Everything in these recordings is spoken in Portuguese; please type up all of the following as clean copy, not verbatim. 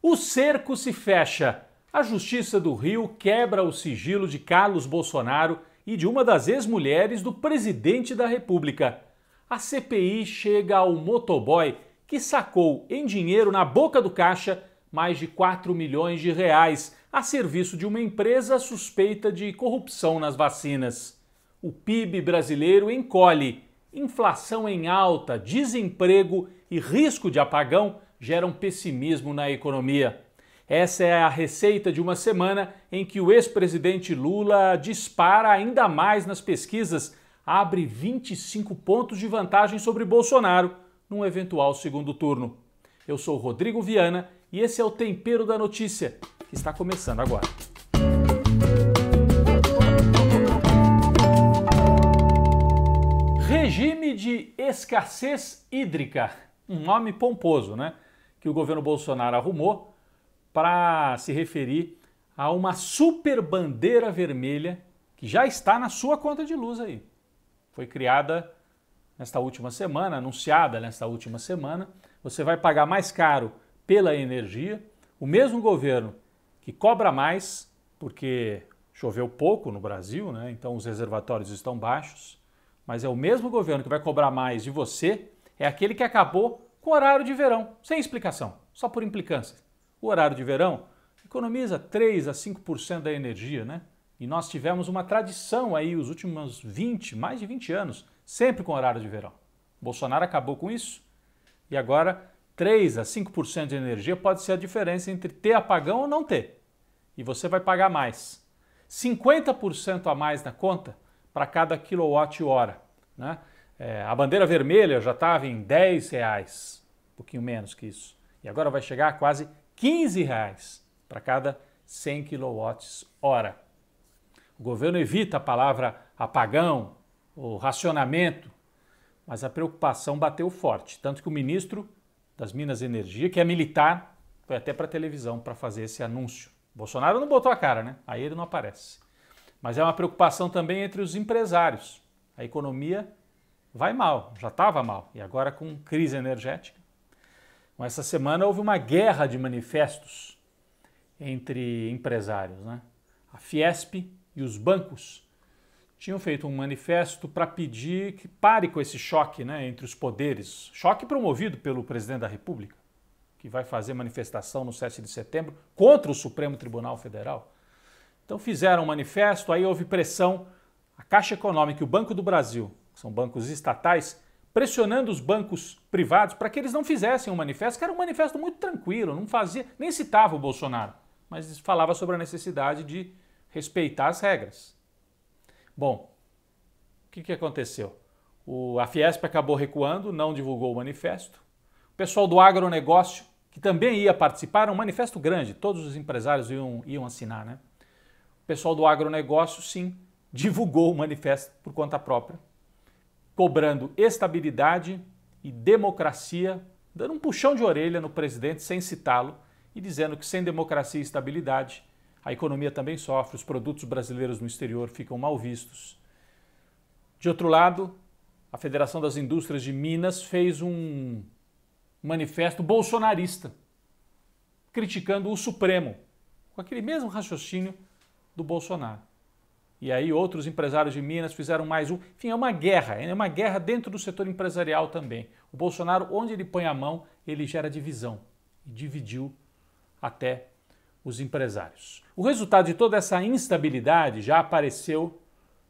O cerco se fecha. A Justiça do Rio quebra o sigilo de Carlos Bolsonaro e de uma das ex-mulheres do presidente da República. A CPI chega ao motoboy que sacou em dinheiro na boca do caixa mais de 4 milhões de reais a serviço de uma empresa suspeita de corrupção nas vacinas. O PIB brasileiro encolhe, inflação em alta, desemprego e risco de apagão geram pessimismo na economia. Essa é a receita de uma semana em que o ex-presidente Lula dispara ainda mais nas pesquisas, abre 25 pontos de vantagem sobre Bolsonaro num eventual segundo turno. Eu sou Rodrigo Viana e esse é o Tempero da Notícia, que está começando agora. Regime de escassez hídrica, um nome pomposo, né? Que o governo Bolsonaro arrumou para se referir a uma super bandeira vermelha que já está na sua conta de luz aí. Foi criada nesta última semana, anunciada nesta última semana. Você vai pagar mais caro pela energia. O mesmo governo que cobra mais, porque choveu pouco no Brasil, né? Então os reservatórios estão baixos, mas é o mesmo governo que vai cobrar mais de você, é aquele que acabou com o horário de verão, sem explicação, só por implicância. O horário de verão economiza 3 a 5% da energia, né? E nós tivemos uma tradição aí os últimos mais de 20 anos, sempre com horário de verão. Bolsonaro acabou com isso e agora 3 a 5% de energia pode ser a diferença entre ter apagão ou não ter. E você vai pagar mais. 50% a mais na conta para cada quilowatt-hora, né? A bandeira vermelha já estava em R$10, um pouquinho menos que isso. E agora vai chegar a quase R$15 para cada 100 kWh. O governo evita a palavra apagão ou racionamento, mas a preocupação bateu forte. Tanto que o ministro das Minas e Energia, que é militar, foi até para a televisão para fazer esse anúncio. Bolsonaro não botou a cara, né? Aí ele não aparece. Mas é uma preocupação também entre os empresários. A economia vai mal, já estava mal, e agora com crise energética. Essa semana houve uma guerra de manifestos entre empresários, né? A Fiesp e os bancos tinham feito um manifesto para pedir que pare com esse choque, né, entre os poderes. Choque promovido pelo presidente da República, que vai fazer manifestação no 7 de setembro contra o Supremo Tribunal Federal. Então fizeram um manifesto, aí houve pressão. A Caixa Econômica e o Banco do Brasil, que são bancos estatais, pressionando os bancos privados para que eles não fizessem um manifesto, que era um manifesto muito tranquilo, não fazia, nem citava o Bolsonaro, mas falava sobre a necessidade de respeitar as regras. Bom, o que aconteceu? A Fiesp acabou recuando, não divulgou o manifesto. O pessoal do agronegócio, que também ia participar, era um manifesto grande, todos os empresários iam assinar, né? O pessoal do agronegócio, sim, divulgou o manifesto por conta própria, cobrando estabilidade e democracia, dando um puxão de orelha no presidente sem citá-lo e dizendo que sem democracia e estabilidade a economia também sofre, os produtos brasileiros no exterior ficam mal vistos. De outro lado, a Federação das Indústrias de Minas fez um manifesto bolsonarista, criticando o Supremo, com aquele mesmo raciocínio do Bolsonaro. E aí outros empresários de Minas fizeram mais um. Enfim, é uma guerra dentro do setor empresarial também. O Bolsonaro, onde ele põe a mão, ele gera divisão. E dividiu até os empresários. O resultado de toda essa instabilidade já apareceu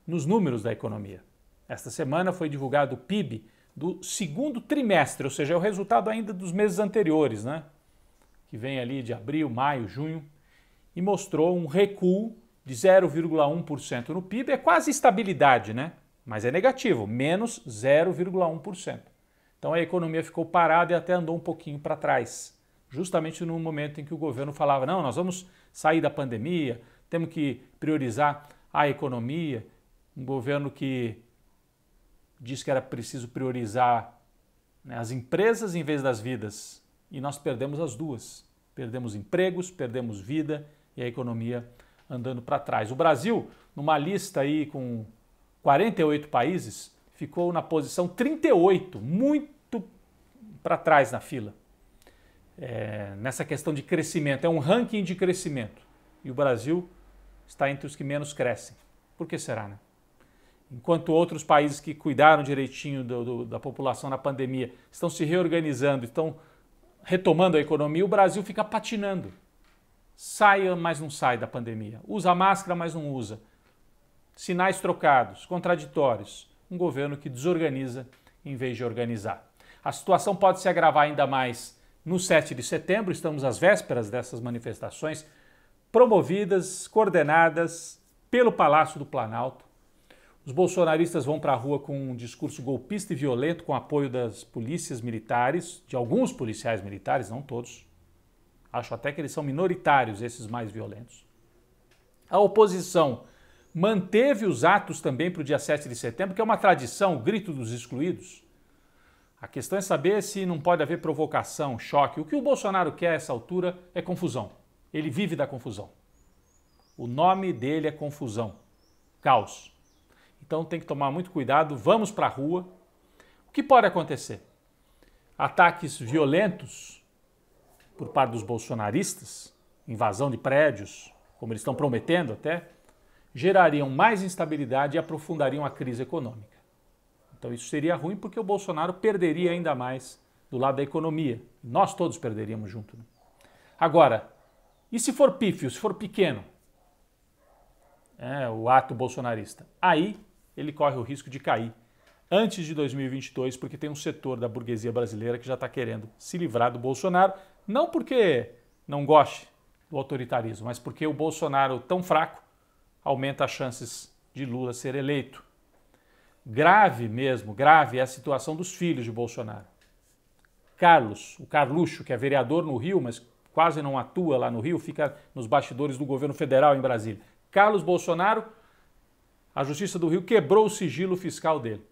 nos números da economia. Esta semana foi divulgado o PIB do segundo trimestre, ou seja, é o resultado ainda dos meses anteriores, né? Que vem ali de abril, maio, junho, e mostrou um recuo de 0,1% no PIB, é quase estabilidade, né? Mas é negativo, menos 0,1%. Então a economia ficou parada e até andou um pouquinho para trás, justamente no momento em que o governo falava, não, nós vamos sair da pandemia, temos que priorizar a economia, um governo que disse que era preciso priorizar, né, as empresas em vez das vidas, e nós perdemos as duas, perdemos empregos, perdemos vida e a economia andando para trás. O Brasil, numa lista aí com 48 países, ficou na posição 38, muito para trás na fila. nessa questão de crescimento. É um ranking de crescimento. E o Brasil está entre os que menos crescem. Por que será, né? Enquanto outros países que cuidaram direitinho da população na pandemia estão se reorganizando, estão retomando a economia, o Brasil fica patinando. Sai, mas não sai da pandemia. Usa máscara, mas não usa. Sinais trocados, contraditórios. Um governo que desorganiza em vez de organizar. A situação pode se agravar ainda mais no 7 de setembro. Estamos às vésperas dessas manifestações promovidas, coordenadas pelo Palácio do Planalto. Os bolsonaristas vão para a rua com um discurso golpista e violento, com apoio das polícias militares, de alguns policiais militares, não todos. Acho até que eles são minoritários, esses mais violentos. A oposição manteve os atos também para o dia 7 de setembro, que é uma tradição, o grito dos excluídos. A questão é saber se não pode haver provocação, choque. O que o Bolsonaro quer a essa altura é confusão. Ele vive da confusão. O nome dele é confusão, caos. Então tem que tomar muito cuidado, vamos para a rua. O que pode acontecer? Ataques violentos por parte dos bolsonaristas, invasão de prédios, como eles estão prometendo até, gerariam mais instabilidade e aprofundariam a crise econômica. Então isso seria ruim porque o Bolsonaro perderia ainda mais do lado da economia. Nós todos perderíamos junto. Agora, e se for pífio, se for pequeno, o ato bolsonarista, aí ele corre o risco de cair antes de 2022, porque tem um setor da burguesia brasileira que já está querendo se livrar do Bolsonaro, não porque não goste do autoritarismo, mas porque o Bolsonaro, tão fraco, aumenta as chances de Lula ser eleito. Grave mesmo, grave é a situação dos filhos de Bolsonaro. Carlos, o Carluxo, que é vereador no Rio, mas quase não atua lá no Rio, fica nos bastidores do governo federal em Brasília. Carlos Bolsonaro, a Justiça do Rio quebrou o sigilo fiscal dele,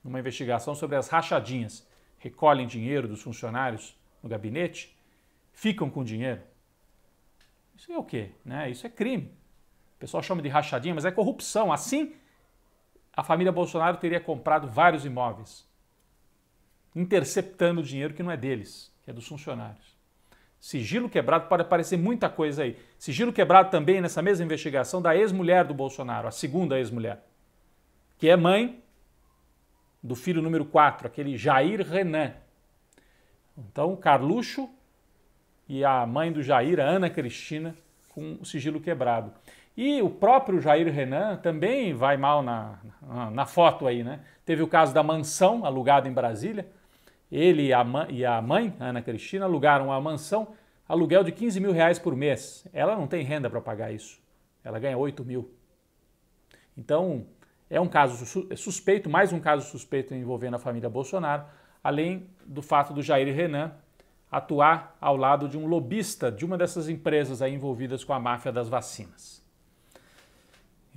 numa investigação sobre as rachadinhas. Recolhem dinheiro dos funcionários no gabinete, ficam com dinheiro. Isso é o quê? Isso é crime. O pessoal chama de rachadinha, mas é corrupção. Assim, a família Bolsonaro teria comprado vários imóveis, interceptando dinheiro que não é deles, que é dos funcionários. Sigilo quebrado, pode aparecer muita coisa aí. Sigilo quebrado também nessa mesma investigação da ex-mulher do Bolsonaro, a segunda ex-mulher, que é mãe do filho número 4, aquele Jair Renan. Então, Carluxo e a mãe do Jair, a Ana Cristina, com o sigilo quebrado. E o próprio Jair Renan também vai mal na foto aí, né? Teve o caso da mansão alugada em Brasília. Ele e a mãe, a Ana Cristina, alugaram uma mansão, aluguel de 15 mil reais por mês. Ela não tem renda para pagar isso. Ela ganha 8 mil. Então, é um caso suspeito, mais um caso suspeito envolvendo a família Bolsonaro, além do fato do Jair Renan atuar ao lado de um lobista de uma dessas empresas aí envolvidas com a máfia das vacinas.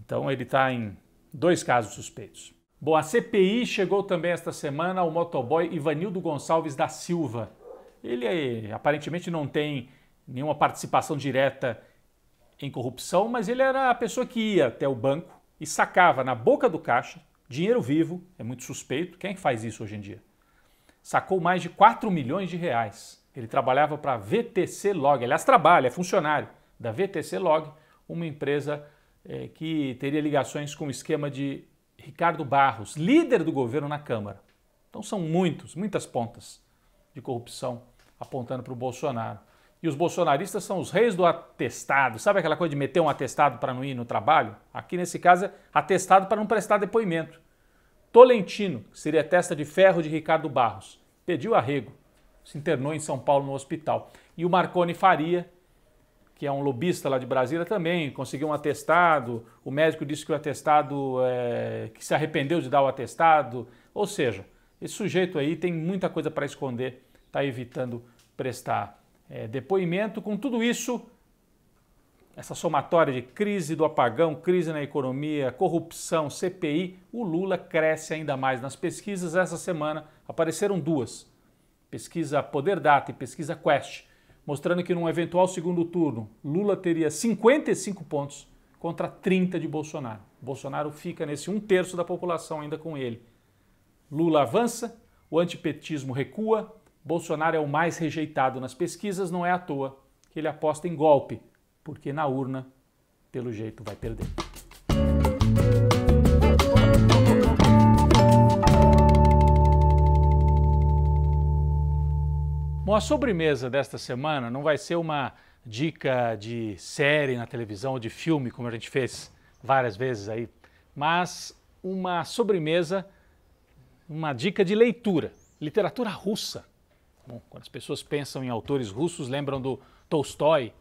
Então, ele está em 2 casos suspeitos. Bom, a CPI chegou também esta semana ao motoboy Ivanildo Gonçalves da Silva. Ele aparentemente não tem nenhuma participação direta em corrupção, mas ele era a pessoa que ia até o banco e sacava na boca do caixa dinheiro vivo, é muito suspeito. Quem faz isso hoje em dia? Sacou mais de 4 milhões de reais. Ele trabalhava para a VTC Log, aliás trabalha, é funcionário da VTC Log, uma empresa que teria ligações com o esquema de Ricardo Barros, líder do governo na Câmara. Então são muitas pontas de corrupção apontando para o Bolsonaro. E os bolsonaristas são os reis do atestado. Sabe aquela coisa de meter um atestado para não ir no trabalho? Aqui nesse caso é atestado para não prestar depoimento. Tolentino, que seria a testa de ferro de Ricardo Barros, pediu arrego, se internou em São Paulo no hospital. E o Marconi Faria, que é um lobista lá de Brasília também, conseguiu um atestado, o médico disse que o atestado, que se arrependeu de dar o atestado, ou seja, esse sujeito aí tem muita coisa para esconder, está evitando prestar depoimento. Com tudo isso, essa somatória de crise do apagão, crise na economia, corrupção, CPI, o Lula cresce ainda mais nas pesquisas. Essa semana apareceram 2, pesquisa Poder Data e pesquisa Quest, mostrando que num eventual segundo turno, Lula teria 55 pontos contra 30 de Bolsonaro. Bolsonaro fica nesse 1/3 da população ainda com ele. Lula avança, o antipetismo recua Bolsonaro é o mais rejeitado nas pesquisas, não é à toa que ele aposta em golpe, porque na urna, pelo jeito, vai perder. Bom, a sobremesa desta semana não vai ser uma dica de série na televisão ou de filme, como a gente fez várias vezes aí, mas uma sobremesa, uma dica de leitura, literatura russa. Bom, quando as pessoas pensam em autores russos, lembram do Tolstói,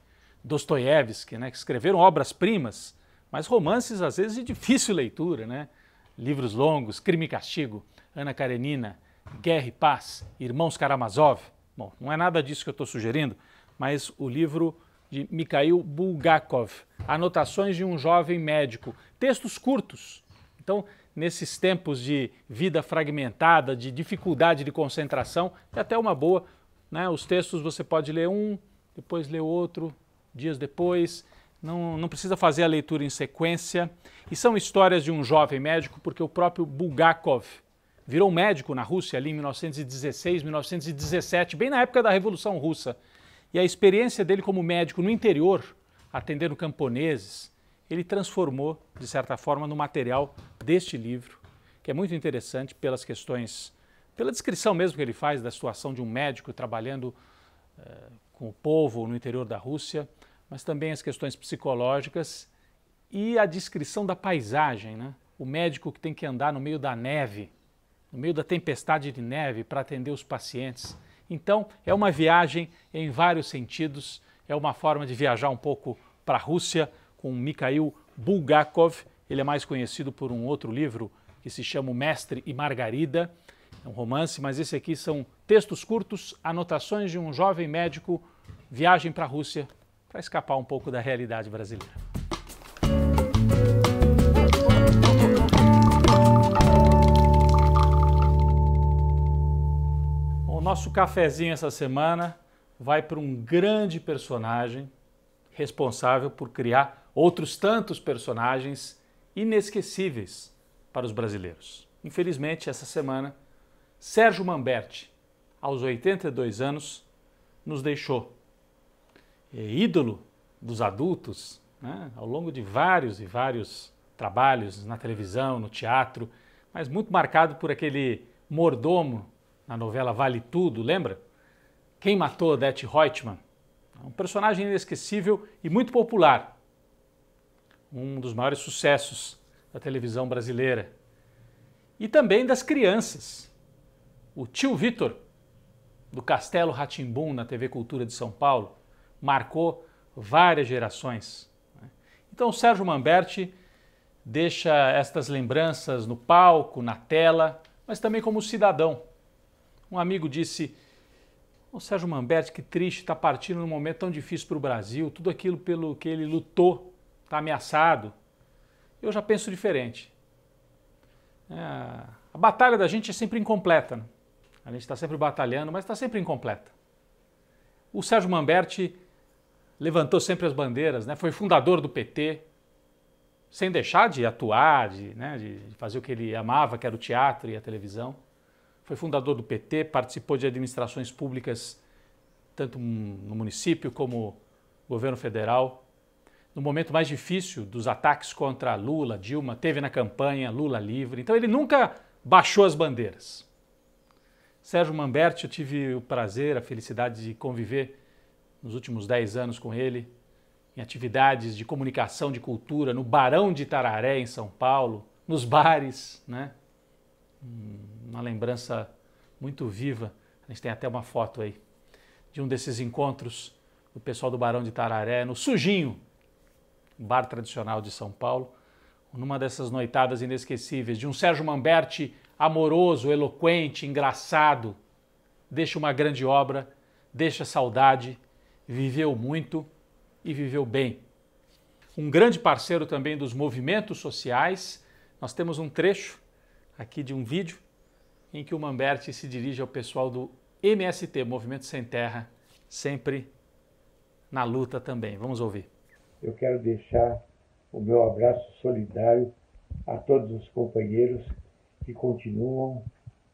Dostoiévski, né, que escreveram obras-primas, mas romances às vezes de difícil leitura, né? Livros longos, Crime e Castigo, Ana Karenina, Guerra e Paz, Irmãos Karamazov. Bom, não é nada disso que eu estou sugerindo, mas o livro de Mikhail Bulgakov, Anotações de um Jovem Médico, textos curtos. Então, nesses tempos de vida fragmentada, de dificuldade de concentração, é até uma boa, né? Os textos você pode ler um, depois ler outro, dias depois, não precisa fazer a leitura em sequência. E são histórias de um jovem médico, porque o próprio Bulgakov virou médico na Rússia ali em 1916, 1917, bem na época da Revolução Russa. E a experiência dele como médico no interior, atendendo camponeses, ele transformou, de certa forma, no material deste livro, que é muito interessante pelas questões, pela descrição mesmo que ele faz da situação de um médico trabalhando com o povo no interior da Rússia, mas também as questões psicológicas e a descrição da paisagem, né? O médico que tem que andar no meio da neve, no meio da tempestade de neve para atender os pacientes. Então, é uma viagem em vários sentidos, é uma forma de viajar um pouco para a Rússia com Mikhail Bulgakov. Ele é mais conhecido por um outro livro que se chama O Mestre e Margarida, é um romance, mas esse aqui são textos curtos, anotações de um jovem médico, viagem para a Rússia, para escapar um pouco da realidade brasileira. O nosso cafezinho essa semana vai para um grande personagem responsável por criar outros tantos personagens inesquecíveis para os brasileiros. Infelizmente, essa semana, Sérgio Manberti, aos 82 anos, nos deixou. É ídolo dos adultos, né, ao longo de vários e vários trabalhos na televisão, no teatro, mas muito marcado por aquele mordomo na novela Vale Tudo, lembra? Quem Matou Odete Roitman? Um personagem inesquecível e muito popular. Um dos maiores sucessos da televisão brasileira. E também das crianças. O tio Vitor, do Castelo Rá-Tim-Bum na TV Cultura de São Paulo, marcou várias gerações. Então o Sérgio Manberti deixa estas lembranças no palco, na tela, mas também como cidadão. Um amigo disse: "O Sérgio Manberti, que triste, está partindo num momento tão difícil para o Brasil, tudo aquilo pelo que ele lutou está ameaçado." Eu já penso diferente. A batalha da gente é sempre incompleta, né? A gente está sempre batalhando, mas está sempre incompleta. O Sérgio Manberti levantou sempre as bandeiras, né? Foi fundador do PT, sem deixar de atuar, de fazer o que ele amava, que era o teatro e a televisão. Foi fundador do PT, participou de administrações públicas, tanto no município como no governo federal. No momento mais difícil dos ataques contra Lula, Dilma, teve na campanha Lula livre. Então ele nunca baixou as bandeiras. Sérgio Manberti, eu tive o prazer, a felicidade de conviver nos últimos 10 anos com ele, em atividades de comunicação, de cultura, no Barão de Itararé, em São Paulo, nos bares, né? Uma lembrança muito viva. A gente tem até uma foto aí de um desses encontros do pessoal do Barão de Itararé, no Sujinho, um bar tradicional de São Paulo, numa dessas noitadas inesquecíveis de um Sérgio Manberti amoroso, eloquente, engraçado, deixa uma grande obra, deixa saudade, viveu muito e viveu bem. Um grande parceiro também dos movimentos sociais. Nós temos um trecho aqui de um vídeo em que o Manberti se dirige ao pessoal do MST, Movimento Sem Terra, sempre na luta também. Vamos ouvir. Eu quero deixar o meu abraço solidário a todos os companheiros que continuam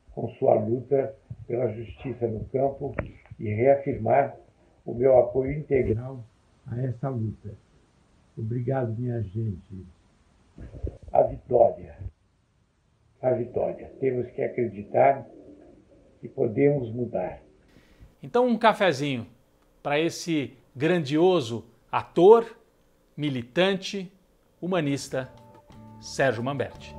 com sua luta pela justiça no campo e reafirmar o meu apoio integral a essa luta. Obrigado, minha gente. A vitória. A vitória. Temos que acreditar que podemos mudar. Então, um cafezinho para esse grandioso ator, militante, humanista, Sérgio Manberti.